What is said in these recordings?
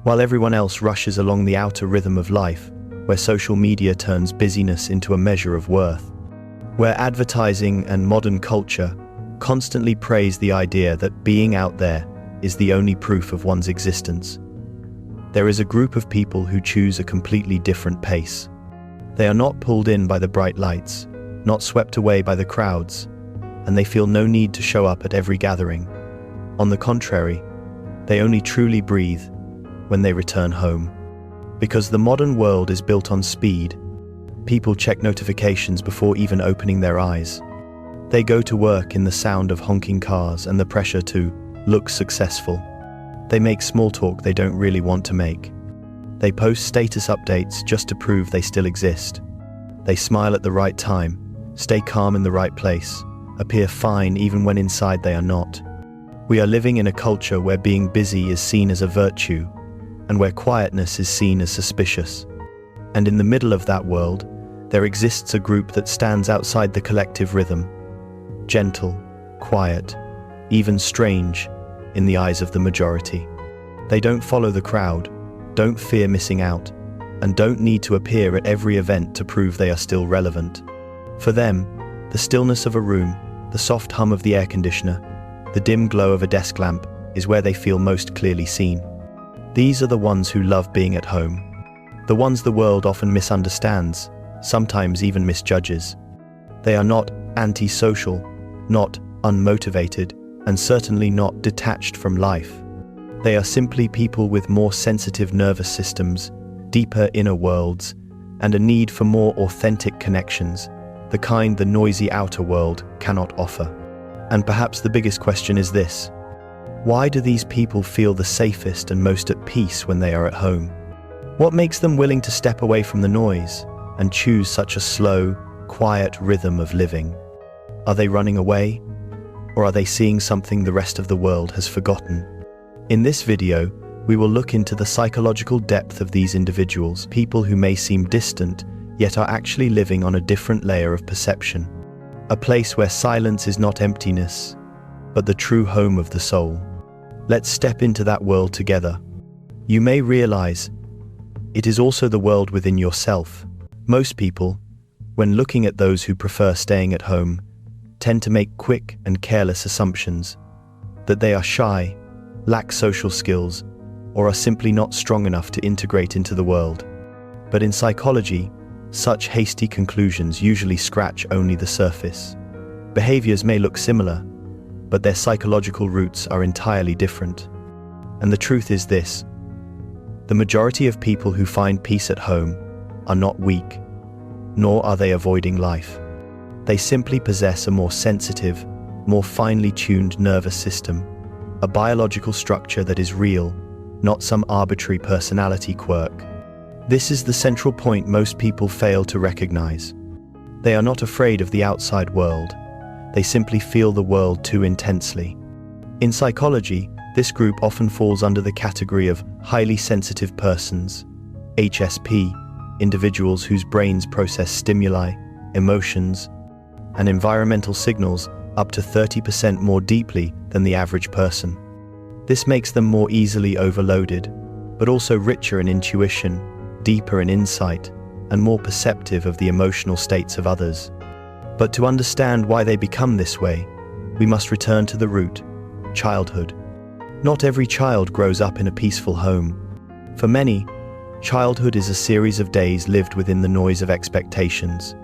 While everyone else rushes along the outer rhythm of life, where social media turns busyness into a measure of worth, where advertising and modern culture constantly praise the idea that being out there is the only proof of one's existence, there is a group of people who choose a completely different pace. They are not pulled in by the bright lights, not swept away by the crowds, and they feel no need to show up at every gathering. On the contrary, they only truly breathe when they return home. Because the modern world is built on speed, people check notifications before even opening their eyes. They go to work in the sound of honking cars and the pressure to look successful. They make small talk they don't really want to make. They post status updates just to prove they still exist. They smile at the right time, stay calm in the right place, appear fine even when inside they are not. We are living in a culture where being busy is seen as a virtue, and where quietness is seen as suspicious. And in the middle of that world, there exists a group that stands outside the collective rhythm, gentle, quiet, even strange in the eyes of the majority. They don't follow the crowd, don't fear missing out, and don't need to appear at every event to prove they are still relevant. For them, the stillness of a room, the soft hum of the air conditioner, the dim glow of a desk lamp is where they feel most clearly seen. These are the ones who love being at home, the ones the world often misunderstands, sometimes even misjudges. They are not antisocial, not unmotivated, and certainly not detached from life. They are simply people with more sensitive nervous systems, deeper inner worlds, and a need for more authentic connections, the kind the noisy outer world cannot offer. And perhaps the biggest question is this: why do these people feel the safest and most at peace when they are at home? What makes them willing to step away from the noise and choose such a slow, quiet rhythm of living? Are they running away? Or are they seeing something the rest of the world has forgotten? In this video, we will look into the psychological depth of these individuals, people who may seem distant, yet are actually living on a different layer of perception. A place where silence is not emptiness, but the true home of the soul. Let's step into that world together. You may realize it is also the world within yourself. Most people, when looking at those who prefer staying at home, tend to make quick and careless assumptions that they are shy, lack social skills, or are simply not strong enough to integrate into the world. But in psychology, such hasty conclusions usually scratch only the surface. Behaviors may look similar, but their psychological roots are entirely different. And the truth is this: the majority of people who find peace at home are not weak, nor are they avoiding life. They simply possess a more sensitive, more finely tuned nervous system, a biological structure that is real, not some arbitrary personality quirk. This is the central point most people fail to recognize. They are not afraid of the outside world. They simply feel the world too intensely. In psychology, this group often falls under the category of highly sensitive persons, HSP, individuals whose brains process stimuli, emotions, and environmental signals up to 30% more deeply than the average person. This makes them more easily overloaded, but also richer in intuition, deeper in insight, and more perceptive of the emotional states of others. But to understand why they become this way, we must return to the root, childhood. Not every child grows up in a peaceful home. For many, childhood is a series of days lived within the noise of expectations,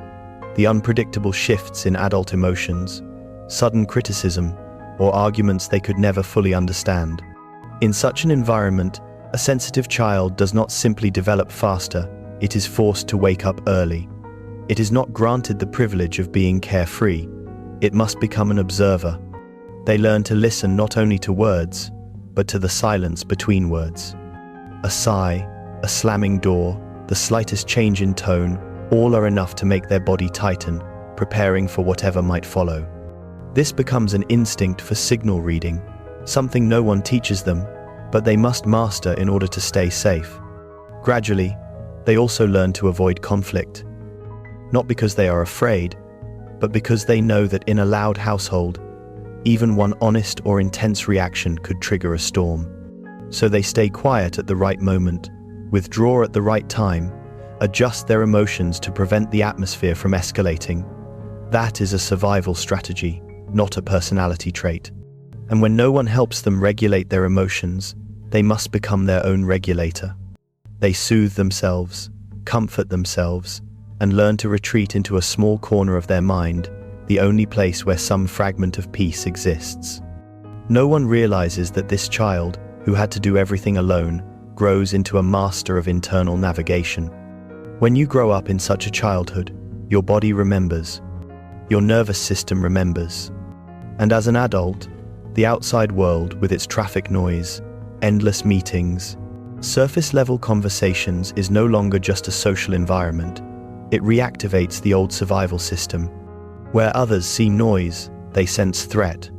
the unpredictable shifts in adult emotions, sudden criticism, or arguments they could never fully understand. In such an environment, a sensitive child does not simply develop faster, it is forced to wake up early. It is not granted the privilege of being carefree. It must become an observer. They learn to listen not only to words, but to the silence between words. A sigh, a slamming door, the slightest change in tone, all are enough to make their body tighten, preparing for whatever might follow. This becomes an instinct for signal reading, something no one teaches them, but they must master in order to stay safe. Gradually, they also learn to avoid conflict, not because they are afraid, but because they know that in a loud household, even one honest or intense reaction could trigger a storm. So they stay quiet at the right moment, withdraw at the right time, adjust their emotions to prevent the atmosphere from escalating. That is a survival strategy, not a personality trait. And when no one helps them regulate their emotions, they must become their own regulator. They soothe themselves, comfort themselves, and learn to retreat into a small corner of their mind, the only place where some fragment of peace exists. No one realizes that this child, who had to do everything alone, grows into a master of internal navigation. When you grow up in such a childhood, your body remembers, your nervous system remembers. And as an adult, the outside world with its traffic noise, endless meetings, surface-level conversations is no longer just a social environment. It reactivates the old survival system. Where others see noise, they sense threat.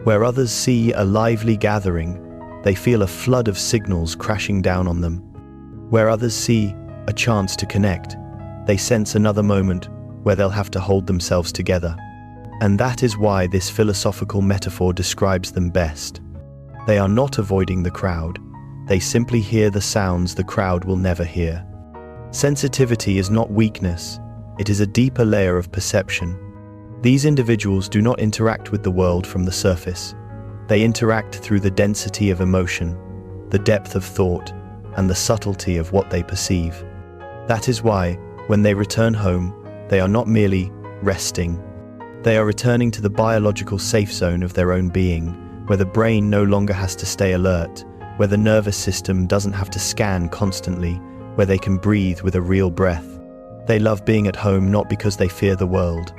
Where others see a lively gathering, they feel a flood of signals crashing down on them. Where others see a chance to connect, they sense another moment where they'll have to hold themselves together. And that is why this philosophical metaphor describes them best. They are not avoiding the crowd. They simply hear the sounds the crowd will never hear. Sensitivity is not weakness. It is a deeper layer of perception. These individuals do not interact with the world from the surface. They interact through the density of emotion, the depth of thought, and the subtlety of what they perceive. That is why, when they return home, they are not merely resting. They are returning to the biological safe zone of their own being, where the brain no longer has to stay alert, where the nervous system doesn't have to scan constantly, where they can breathe with a real breath. They love being at home not because they fear the world.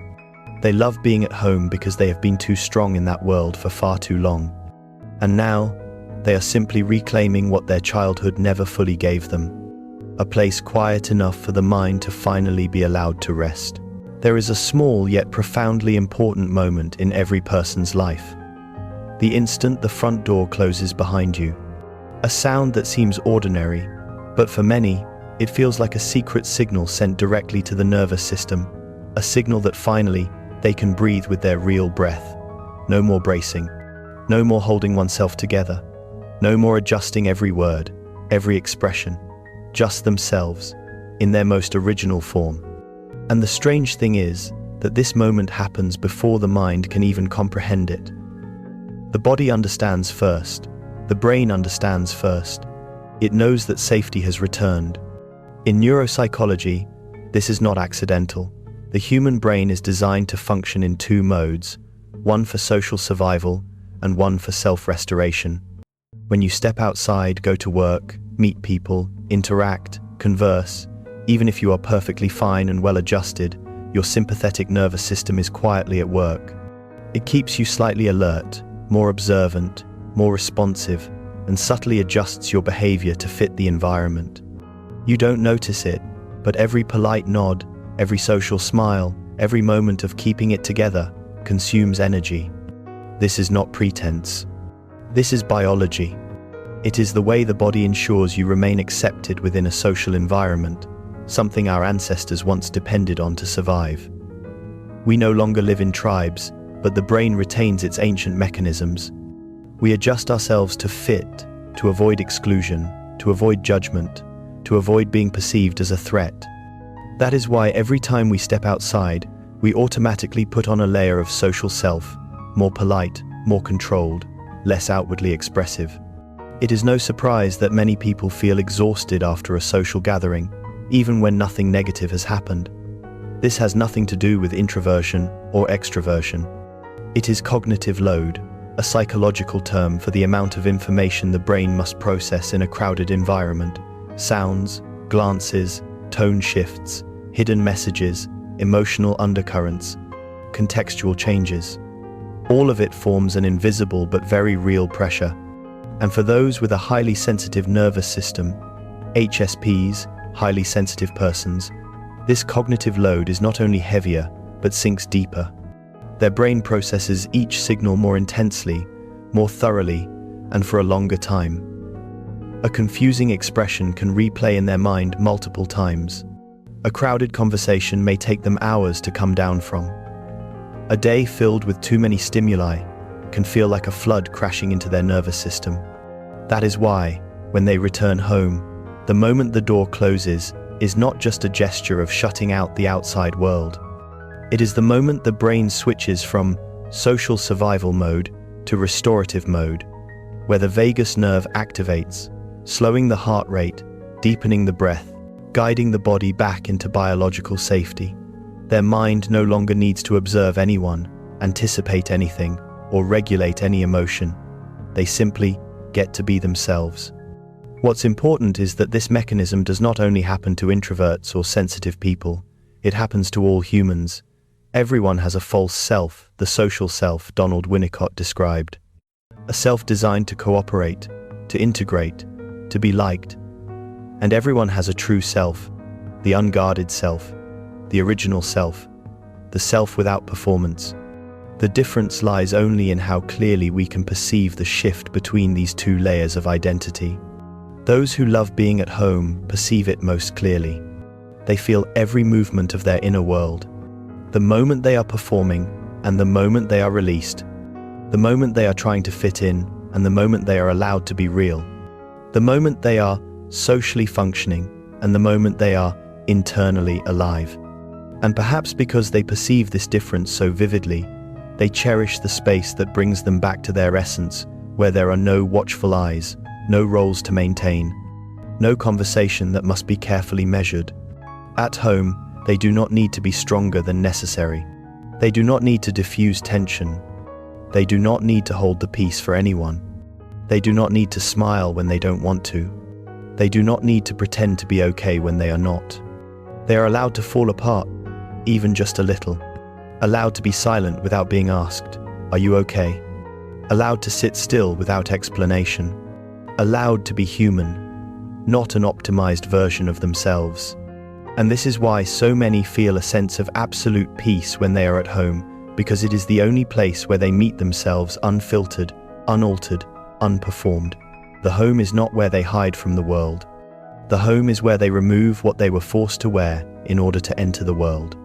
They love being at home because they have been too strong in that world for far too long. And now, they are simply reclaiming what their childhood never fully gave them. A place quiet enough for the mind to finally be allowed to rest. There is a small yet profoundly important moment in every person's life. The instant the front door closes behind you. A sound that seems ordinary, but for many, it feels like a secret signal sent directly to the nervous system. A signal that finally, they can breathe with their real breath. No more bracing. No more holding oneself together. No more adjusting every word, every expression. Just themselves, in their most original form. And the strange thing is that this moment happens before the mind can even comprehend it. The body understands first. The brain understands first. It knows that safety has returned. In neuropsychology, this is not accidental. The human brain is designed to function in two modes, one for social survival and one for self-restoration. When you step outside, go to work, meet people, interact, converse, even if you are perfectly fine and well-adjusted, your sympathetic nervous system is quietly at work. It keeps you slightly alert, more observant, more responsive, and subtly adjusts your behavior to fit the environment. You don't notice it, but every polite nod, every social smile, every moment of keeping it together consumes energy. This is not pretense. This is biology. It is the way the body ensures you remain accepted within a social environment, something our ancestors once depended on to survive. We no longer live in tribes, but the brain retains its ancient mechanisms. We adjust ourselves to fit, to avoid exclusion, to avoid judgment, to avoid being perceived as a threat. That is why every time we step outside, we automatically put on a layer of social self, more polite, more controlled, less outwardly expressive. It is no surprise that many people feel exhausted after a social gathering, even when nothing negative has happened. This has nothing to do with introversion or extroversion. It is cognitive load, a psychological term for the amount of information the brain must process in a crowded environment. Sounds, glances, tone shifts, hidden messages, emotional undercurrents, contextual changes. All of it forms an invisible but very real pressure. And for those with a highly sensitive nervous system, HSPs, highly sensitive persons, this cognitive load is not only heavier, but sinks deeper. Their brain processes each signal more intensely, more thoroughly, and for a longer time. A confusing expression can replay in their mind multiple times. A crowded conversation may take them hours to come down from. A day filled with too many stimuli can feel like a flood crashing into their nervous system. That is why, when they return home, the moment the door closes is not just a gesture of shutting out the outside world. It is the moment the brain switches from social survival mode to restorative mode, where the vagus nerve activates, slowing the heart rate, deepening the breath, guiding the body back into biological safety. Their mind no longer needs to observe anyone, anticipate anything, or regulate any emotion. They simply get to be themselves. What's important is that this mechanism does not only happen to introverts or sensitive people, it happens to all humans. Everyone has a false self, the social self Donald Winnicott described. A self designed to cooperate, to integrate, to be liked. And everyone has a true self, the unguarded self, the original self, the self without performance. The difference lies only in how clearly we can perceive the shift between these two layers of identity. Those who love being at home perceive it most clearly. They feel every movement of their inner world. The moment they are performing and the moment they are released. The moment they are trying to fit in and the moment they are allowed to be real. The moment they are socially functioning and the moment they are internally alive. And perhaps because they perceive this difference so vividly, they cherish the space that brings them back to their essence, where there are no watchful eyes, no roles to maintain, no conversation that must be carefully measured. At home, they do not need to be stronger than necessary. They do not need to diffuse tension. They do not need to hold the peace for anyone. They do not need to smile when they don't want to. They do not need to pretend to be okay when they are not. They are allowed to fall apart, even just a little. Allowed to be silent without being asked, "Are you okay?" Allowed to sit still without explanation. Allowed to be human, not an optimized version of themselves. And this is why so many feel a sense of absolute peace when they are at home, because it is the only place where they meet themselves unfiltered, unaltered, unperformed. The home is not where they hide from the world. The home is where they remove what they were forced to wear in order to enter the world.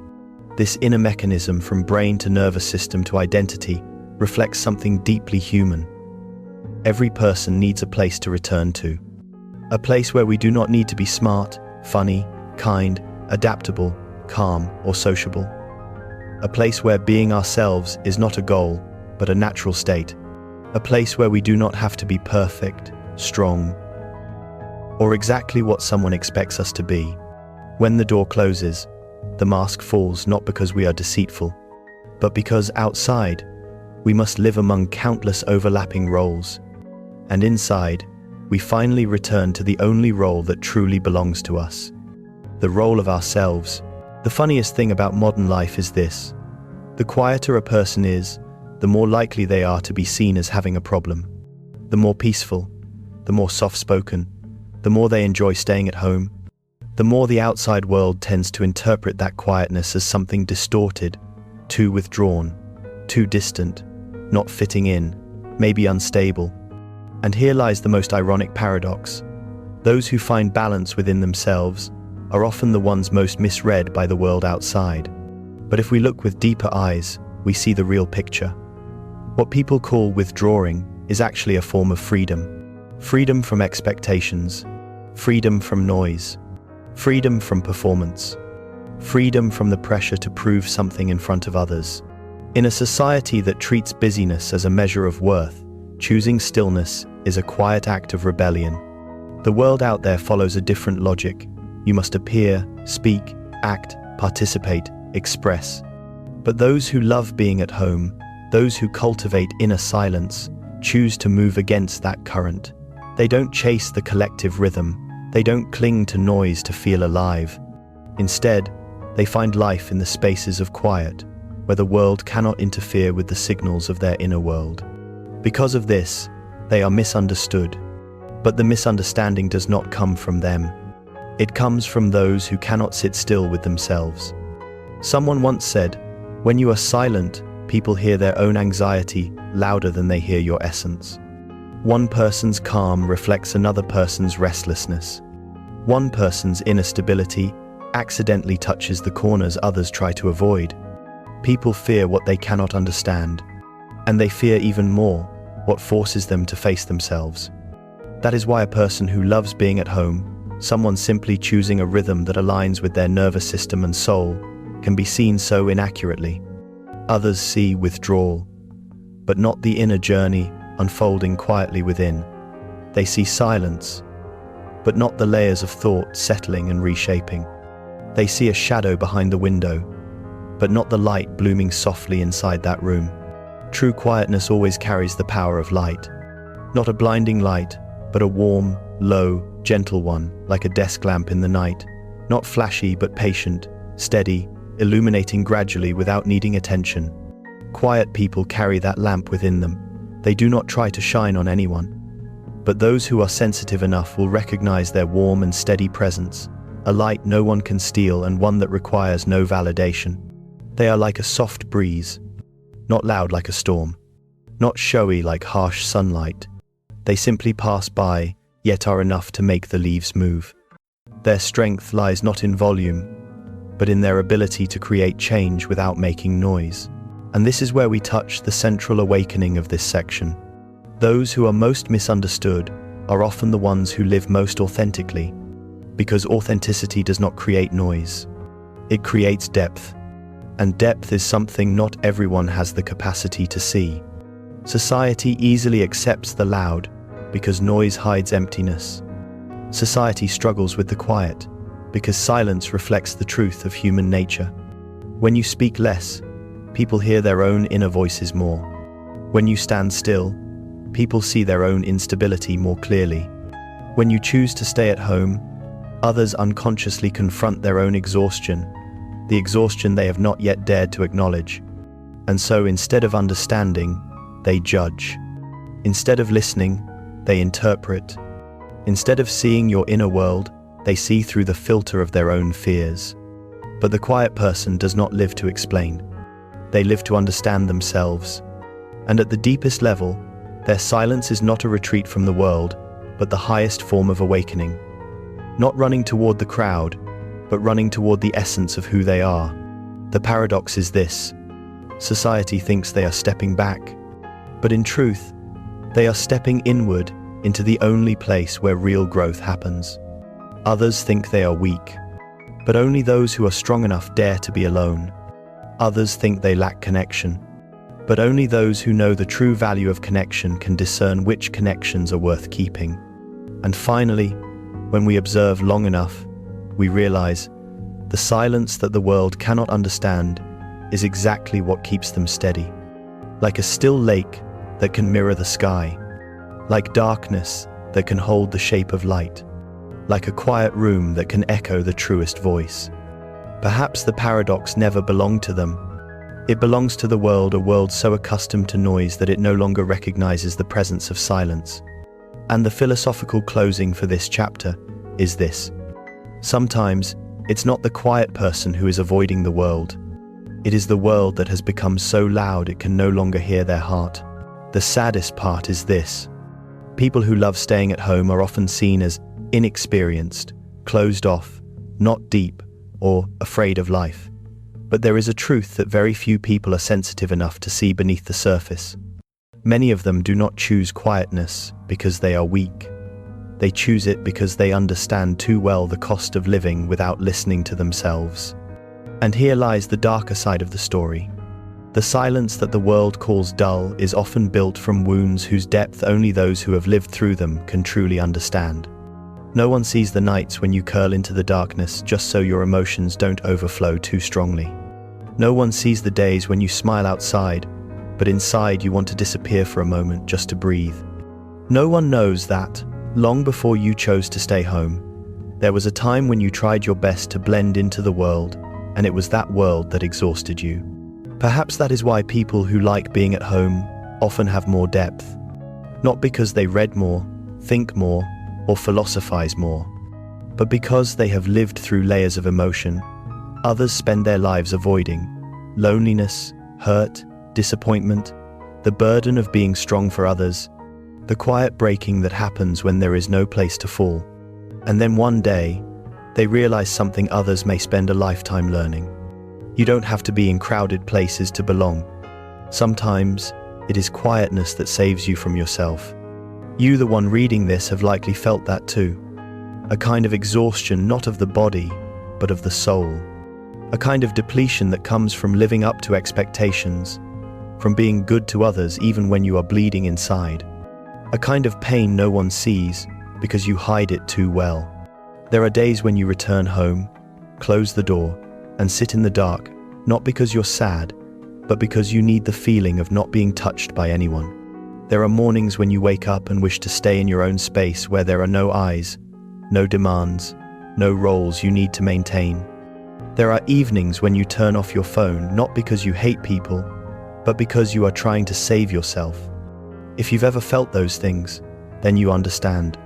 This inner mechanism from brain to nervous system to identity reflects something deeply human. Every person needs a place to return to. A place where we do not need to be smart, funny, kind, adaptable, calm, or sociable. A place where being ourselves is not a goal, but a natural state. A place where we do not have to be perfect, strong, or exactly what someone expects us to be. When the door closes, the mask falls not because we are deceitful, but because outside, we must live among countless overlapping roles. And inside, we finally return to the only role that truly belongs to us. The role of ourselves. The funniest thing about modern life is this. The quieter a person is, the more likely they are to be seen as having a problem. The more peaceful, the more soft-spoken, the more they enjoy staying at home, the more the outside world tends to interpret that quietness as something distorted, too withdrawn, too distant, not fitting in, maybe unstable. And here lies the most ironic paradox. Those who find balance within themselves are often the ones most misread by the world outside. But if we look with deeper eyes, we see the real picture. What people call withdrawing is actually a form of freedom. Freedom from expectations, freedom from noise, freedom from performance, freedom from the pressure to prove something in front of others. In a society that treats busyness as a measure of worth, choosing stillness is a quiet act of rebellion. The world out there follows a different logic. You must appear, speak, act, participate, express. But those who love being at home, those who cultivate inner silence, choose to move against that current. They don't chase the collective rhythm. They don't cling to noise to feel alive. Instead, they find life in the spaces of quiet, where the world cannot interfere with the signals of their inner world. Because of this, they are misunderstood. But the misunderstanding does not come from them. It comes from those who cannot sit still with themselves. Someone once said, "When you are silent, people hear their own anxiety louder than they hear your essence." One person's calm reflects another person's restlessness. One person's inner stability accidentally touches the corners others try to avoid. People fear what they cannot understand, and they fear even more what forces them to face themselves. That is why a person who loves being at home, someone simply choosing a rhythm that aligns with their nervous system and soul, can be seen so inaccurately. Others see withdrawal, but not the inner journey unfolding quietly within. They see silence, but not the layers of thought settling and reshaping. They see a shadow behind the window, but not the light blooming softly inside that room. True quietness always carries the power of light. Not a blinding light, but a warm, low, gentle one, like a desk lamp in the night. Not flashy, but patient, steady, illuminating gradually without needing attention. Quiet people carry that lamp within them. They do not try to shine on anyone. But those who are sensitive enough will recognize their warm and steady presence, a light no one can steal and one that requires no validation. They are like a soft breeze, not loud like a storm, not showy like harsh sunlight. They simply pass by, yet are enough to make the leaves move. Their strength lies not in volume, but in their ability to create change without making noise. And this is where we touch the central awakening of this section. Those who are most misunderstood are often the ones who live most authentically, because authenticity does not create noise. It creates depth. And depth is something not everyone has the capacity to see. Society easily accepts the loud because noise hides emptiness. Society struggles with the quiet because silence reflects the truth of human nature. When you speak less, people hear their own inner voices more. When you stand still, people see their own instability more clearly. When you choose to stay at home, others unconsciously confront their own exhaustion, the exhaustion they have not yet dared to acknowledge. And so instead of understanding, they judge. Instead of listening, they interpret. Instead of seeing your inner world, they see through the filter of their own fears. But the quiet person does not live to explain. They live to understand themselves. And at the deepest level, their silence is not a retreat from the world, but the highest form of awakening. Not running toward the crowd, but running toward the essence of who they are. The paradox is this: society thinks they are stepping back, but in truth, they are stepping inward into the only place where real growth happens. Others think they are weak, but only those who are strong enough dare to be alone. Others think they lack connection, but only those who know the true value of connection can discern which connections are worth keeping. And finally, when we observe long enough, we realize the silence that the world cannot understand is exactly what keeps them steady. Like a still lake that can mirror the sky, like darkness that can hold the shape of light, like a quiet room that can echo the truest voice. Perhaps the paradox never belonged to them. It belongs to the world, a world so accustomed to noise that it no longer recognizes the presence of silence. And the philosophical closing for this chapter is this: sometimes it's not the quiet person who is avoiding the world. It is the world that has become so loud it can no longer hear their heart. The saddest part is this: people who love staying at home are often seen as inexperienced, closed off, not deep, or afraid of life. But there is a truth that very few people are sensitive enough to see beneath the surface. Many of them do not choose quietness because they are weak. They choose it because they understand too well the cost of living without listening to themselves. And here lies the darker side of the story. The silence that the world calls dull is often built from wounds whose depth only those who have lived through them can truly understand. No one sees the nights when you curl into the darkness just so your emotions don't overflow too strongly. No one sees the days when you smile outside, but inside you want to disappear for a moment just to breathe. No one knows that, long before you chose to stay home, there was a time when you tried your best to blend into the world, and it was that world that exhausted you. Perhaps that is why people who like being at home often have more depth. Not because they read more, think more, or philosophize more, but because they have lived through layers of emotion others spend their lives avoiding: loneliness, hurt, disappointment, the burden of being strong for others, the quiet breaking that happens when there is no place to fall. And then one day, they realize something others may spend a lifetime learning. You don't have to be in crowded places to belong. Sometimes, it is quietness that saves you from yourself. You, the one reading this, have likely felt that too. A kind of exhaustion, not of the body, but of the soul. A kind of depletion that comes from living up to expectations, from being good to others even when you are bleeding inside. A kind of pain no one sees because you hide it too well. There are days when you return home, close the door, and sit in the dark, not because you're sad, but because you need the feeling of not being touched by anyone. There are mornings when you wake up and wish to stay in your own space where there are no eyes, no demands, no roles you need to maintain. There are evenings when you turn off your phone, not because you hate people, but because you are trying to save yourself. If you've ever felt those things, then you understand.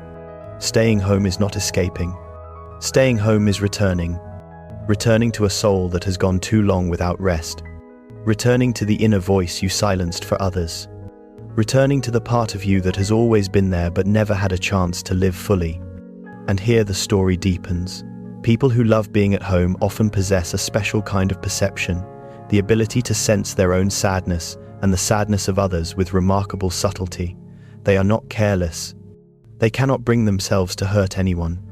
Staying home is not escaping. Staying home is returning to a soul that has gone too long without rest, returning to the inner voice you silenced for others, returning to the part of you that has always been there but never had a chance to live fully. And here the story deepens. People who love being at home often possess a special kind of perception, the ability to sense their own sadness and the sadness of others with remarkable subtlety. They are not careless. They cannot bring themselves to hurt anyone.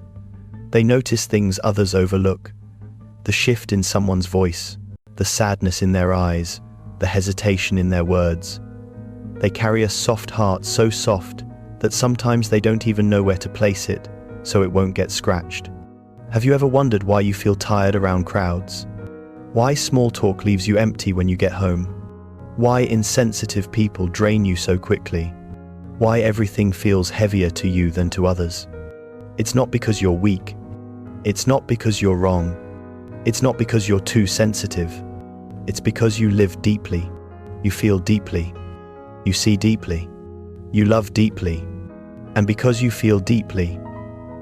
They notice things others overlook. The shift in someone's voice, the sadness in their eyes, the hesitation in their words. They carry a soft heart, so soft that sometimes they don't even know where to place it, so it won't get scratched. Have you ever wondered why you feel tired around crowds? Why small talk leaves you empty when you get home? Why insensitive people drain you so quickly? Why everything feels heavier to you than to others? It's not because you're weak. It's not because you're wrong. It's not because you're too sensitive. It's because you live deeply. You feel deeply. You see deeply. You love deeply. And because you feel deeply,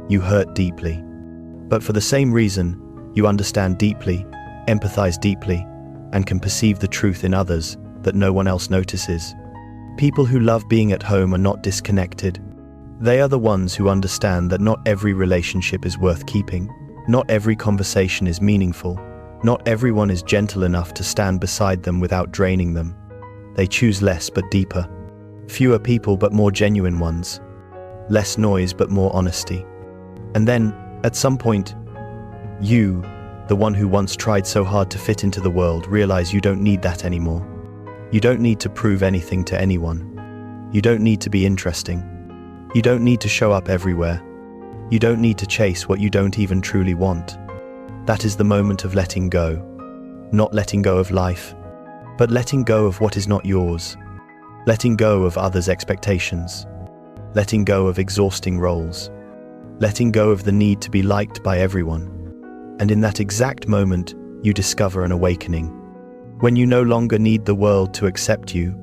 you hurt deeply. But for the same reason, you understand deeply, empathize deeply, and can perceive the truth in others that no one else notices. People who love being at home are not disconnected. They are the ones who understand that not every relationship is worth keeping. Not every conversation is meaningful. Not everyone is gentle enough to stand beside them without draining them. They choose less but deeper. Fewer people but more genuine ones. Less noise but more honesty. And then, at some point, you, the one who once tried so hard to fit into the world, realize you don't need that anymore. You don't need to prove anything to anyone. You don't need to be interesting. You don't need to show up everywhere. You don't need to chase what you don't even truly want. That is the moment of letting go. Not letting go of life, but letting go of what is not yours. Letting go of others' expectations. Letting go of exhausting roles. Letting go of the need to be liked by everyone. And in that exact moment, you discover an awakening. When you no longer need the world to accept you,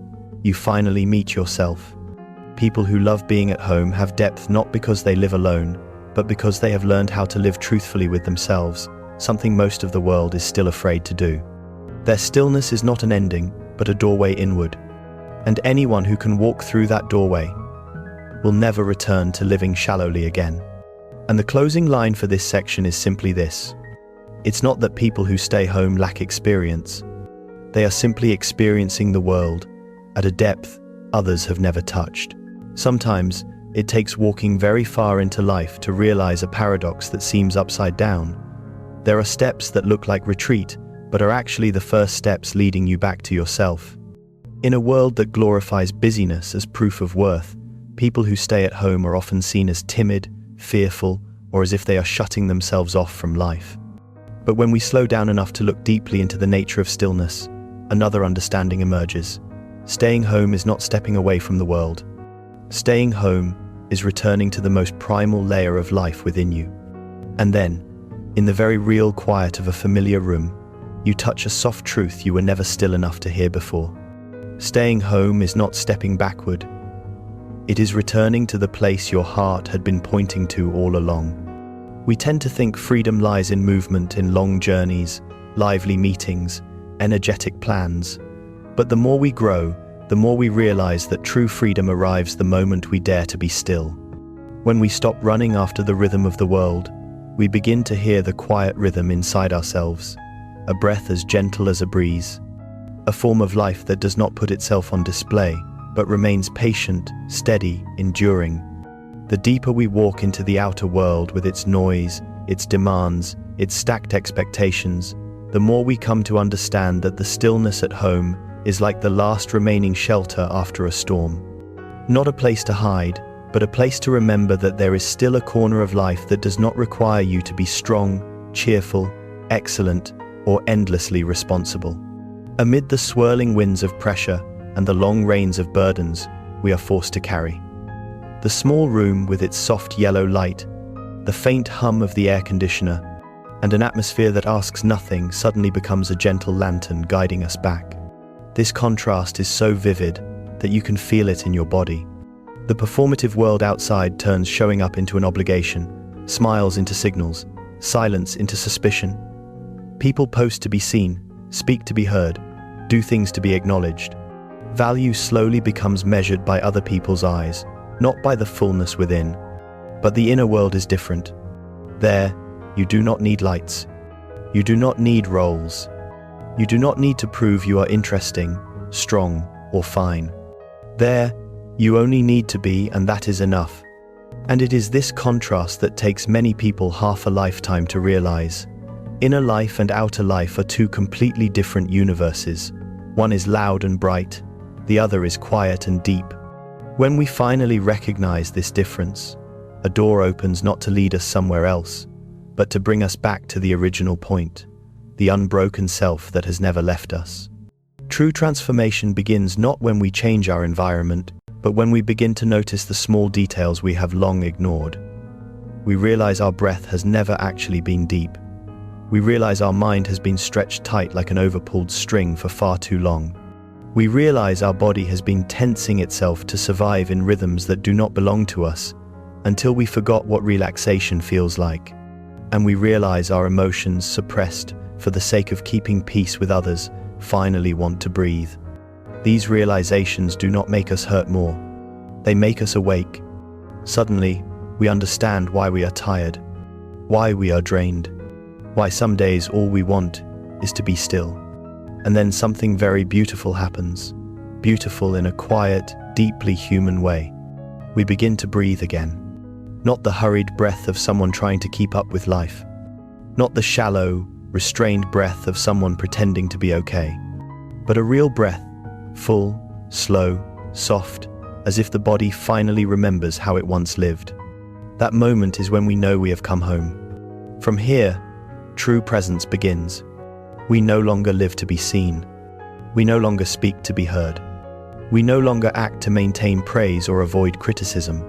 you finally meet yourself. People who love being at home have depth not because they live alone, but because they have learned how to live truthfully with themselves, something most of the world is still afraid to do. Their stillness is not an ending, but a doorway inward. And anyone who can walk through that doorway will never return to living shallowly again. And the closing line for this section is simply this. It's not that people who stay home lack experience. They are simply experiencing the world at a depth others have never touched. Sometimes, it takes walking very far into life to realize a paradox that seems upside down. There are steps that look like retreat, but are actually the first steps leading you back to yourself. In a world that glorifies busyness as proof of worth, people who stay at home are often seen as timid, fearful, or as if they are shutting themselves off from life. But when we slow down enough to look deeply into the nature of stillness, another understanding emerges. Staying home is not stepping away from the world. Staying home is returning to the most primal layer of life within you. And then, in the very real quiet of a familiar room, you touch a soft truth you were never still enough to hear before. Staying home is not stepping backward. It is returning to the place your heart had been pointing to all along. We tend to think freedom lies in movement, in long journeys, lively meetings, energetic plans. But the more we grow, the more we realize that true freedom arrives the moment we dare to be still. When we stop running after the rhythm of the world, we begin to hear the quiet rhythm inside ourselves, a breath as gentle as a breeze, a form of life that does not put itself on display, but remains patient, steady, enduring. The deeper we walk into the outer world with its noise, its demands, its stacked expectations, the more we come to understand that the stillness at home is like the last remaining shelter after a storm. Not a place to hide, but a place to remember that there is still a corner of life that does not require you to be strong, cheerful, excellent, or endlessly responsible. Amid the swirling winds of pressure and the long rains of burdens we are forced to carry, the small room with its soft yellow light, the faint hum of the air conditioner, and an atmosphere that asks nothing suddenly becomes a gentle lantern guiding us back. This contrast is so vivid that you can feel it in your body. The performative world outside turns showing up into an obligation, smiles into signals, silence into suspicion. People post to be seen, speak to be heard, do things to be acknowledged. Value slowly becomes measured by other people's eyes, not by the fullness within. But the inner world is different. There, you do not need lights. You do not need roles. You do not need to prove you are interesting, strong, or fine. There, you only need to be, and that is enough. And it is this contrast that takes many people half a lifetime to realize. Inner life and outer life are two completely different universes. One is loud and bright, the other is quiet and deep. When we finally recognize this difference, a door opens not to lead us somewhere else, but to bring us back to the original point, the unbroken self that has never left us. True transformation begins not when we change our environment, but when we begin to notice the small details we have long ignored. We realize our breath has never actually been deep. We realize our mind has been stretched tight like an overpulled string for far too long. We realize our body has been tensing itself to survive in rhythms that do not belong to us, until we forgot what relaxation feels like. And we realize our emotions, suppressed for the sake of keeping peace with others, finally want to breathe. These realizations do not make us hurt more. They make us awake. Suddenly, we understand why we are tired, why we are drained, why some days all we want is to be still. And then something very beautiful happens, beautiful in a quiet, deeply human way. We begin to breathe again. Not the hurried breath of someone trying to keep up with life. Not the shallow, restrained breath of someone pretending to be okay. But a real breath, full, slow, soft, as if the body finally remembers how it once lived. That moment is when we know we have come home. From here, true presence begins. We no longer live to be seen. We no longer speak to be heard. We no longer act to maintain praise or avoid criticism.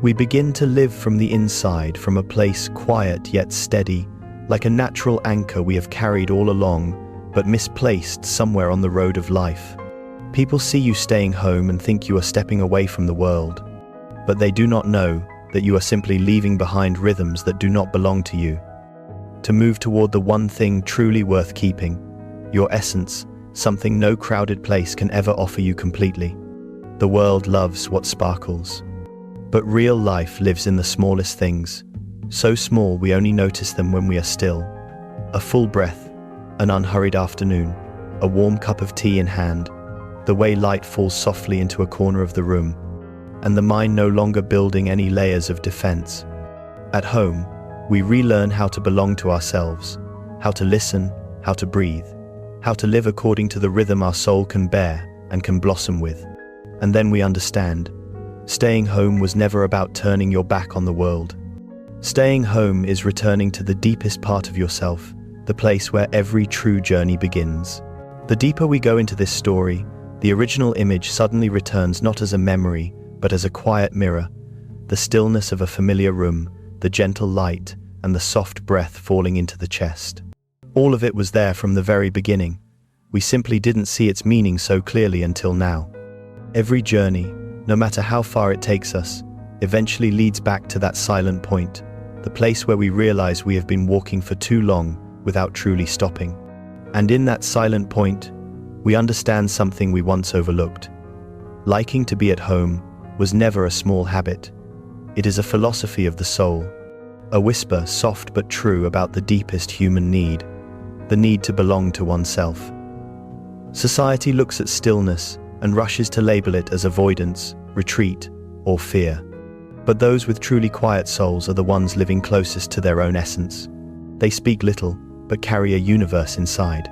We begin to live from the inside, from a place quiet yet steady, like a natural anchor we have carried all along, but misplaced somewhere on the road of life. People see you staying home and think you are stepping away from the world, but they do not know that you are simply leaving behind rhythms that do not belong to you. To move toward the one thing truly worth keeping, your essence, something no crowded place can ever offer you completely. The world loves what sparkles. But real life lives in the smallest things, so small we only notice them when we are still. A full breath, an unhurried afternoon, a warm cup of tea in hand, the way light falls softly into a corner of the room, and the mind no longer building any layers of defense. At home, we relearn how to belong to ourselves, how to listen, how to breathe, how to live according to the rhythm our soul can bear and can blossom with. And then we understand. Staying home was never about turning your back on the world. Staying home is returning to the deepest part of yourself, the place where every true journey begins. The deeper we go into this story, the original image suddenly returns not as a memory, but as a quiet mirror, the stillness of a familiar room, the gentle light, and the soft breath falling into the chest. All of it was there from the very beginning. We simply didn't see its meaning so clearly until now. Every journey, no matter how far it takes us, eventually leads back to that silent point, the place where we realize we have been walking for too long without truly stopping. And in that silent point, we understand something we once overlooked. Liking to be at home was never a small habit. It is a philosophy of the soul, a whisper soft but true about the deepest human need, the need to belong to oneself. Society looks at stillness and rushes to label it as avoidance, retreat, or fear. But those with truly quiet souls are the ones living closest to their own essence. They speak little, but carry a universe inside.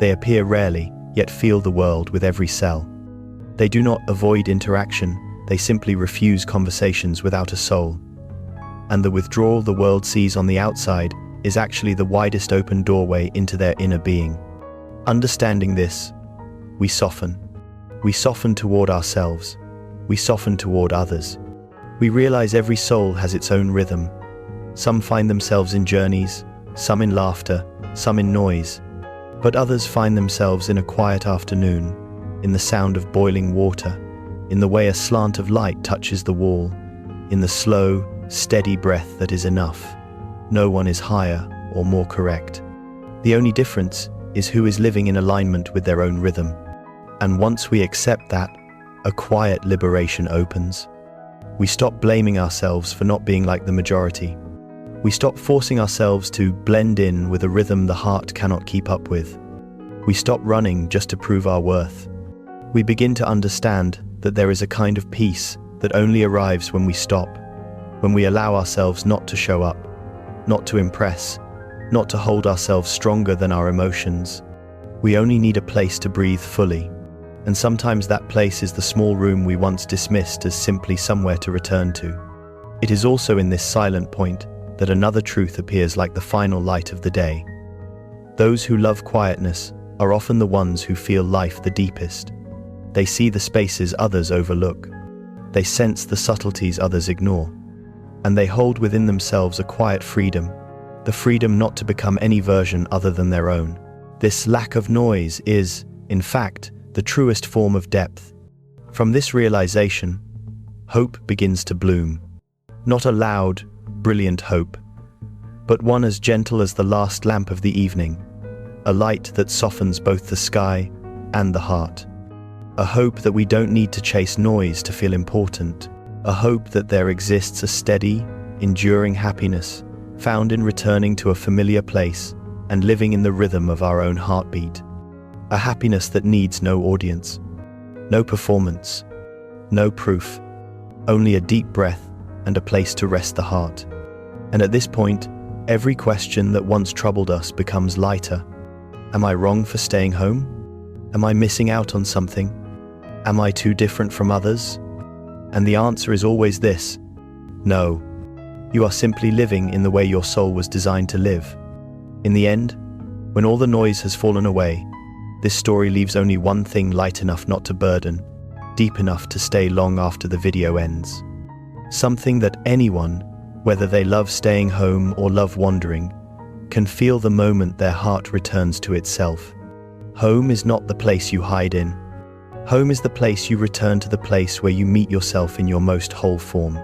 They appear rarely, yet feel the world with every cell. They do not avoid interaction, they simply refuse conversations without a soul. And the withdrawal the world sees on the outside is actually the widest open doorway into their inner being. Understanding this, we soften. We soften toward ourselves. We soften toward others. We realize every soul has its own rhythm. Some find themselves in journeys, some in laughter, some in noise. But others find themselves in a quiet afternoon, in the sound of boiling water, in the way a slant of light touches the wall, in the slow, steady breath that is enough. No one is higher or more correct. The only difference is who is living in alignment with their own rhythm. And once we accept that, a quiet liberation opens. We stop blaming ourselves for not being like the majority. We stop forcing ourselves to blend in with a rhythm the heart cannot keep up with. We stop running just to prove our worth. We begin to understand that there is a kind of peace that only arrives when we stop, when we allow ourselves not to show up, not to impress, not to hold ourselves stronger than our emotions. We only need a place to breathe fully. And sometimes that place is the small room we once dismissed as simply somewhere to return to. It is also in this silent point that another truth appears like the final light of the day. Those who love quietness are often the ones who feel life the deepest. They see the spaces others overlook. They sense the subtleties others ignore. And they hold within themselves a quiet freedom, the freedom not to become any version other than their own. This lack of noise is, in fact, the truest form of depth. From this realization, hope begins to bloom. Not a loud, brilliant hope, but one as gentle as the last lamp of the evening, a light that softens both the sky and the heart. A hope that we don't need to chase noise to feel important. A hope that there exists a steady, enduring happiness found in returning to a familiar place and living in the rhythm of our own heartbeat. A happiness that needs no audience, no performance, no proof, only a deep breath and a place to rest the heart. And at this point, every question that once troubled us becomes lighter. Am I wrong for staying home? Am I missing out on something? Am I too different from others? And the answer is always this: no. You are simply living in the way your soul was designed to live. In the end, when all the noise has fallen away, this story leaves only one thing light enough not to burden, deep enough to stay long after the video ends. Something that anyone, whether they love staying home or love wandering, can feel the moment their heart returns to itself. Home is not the place you hide in. Home is the place you return to, the place where you meet yourself in your most whole form.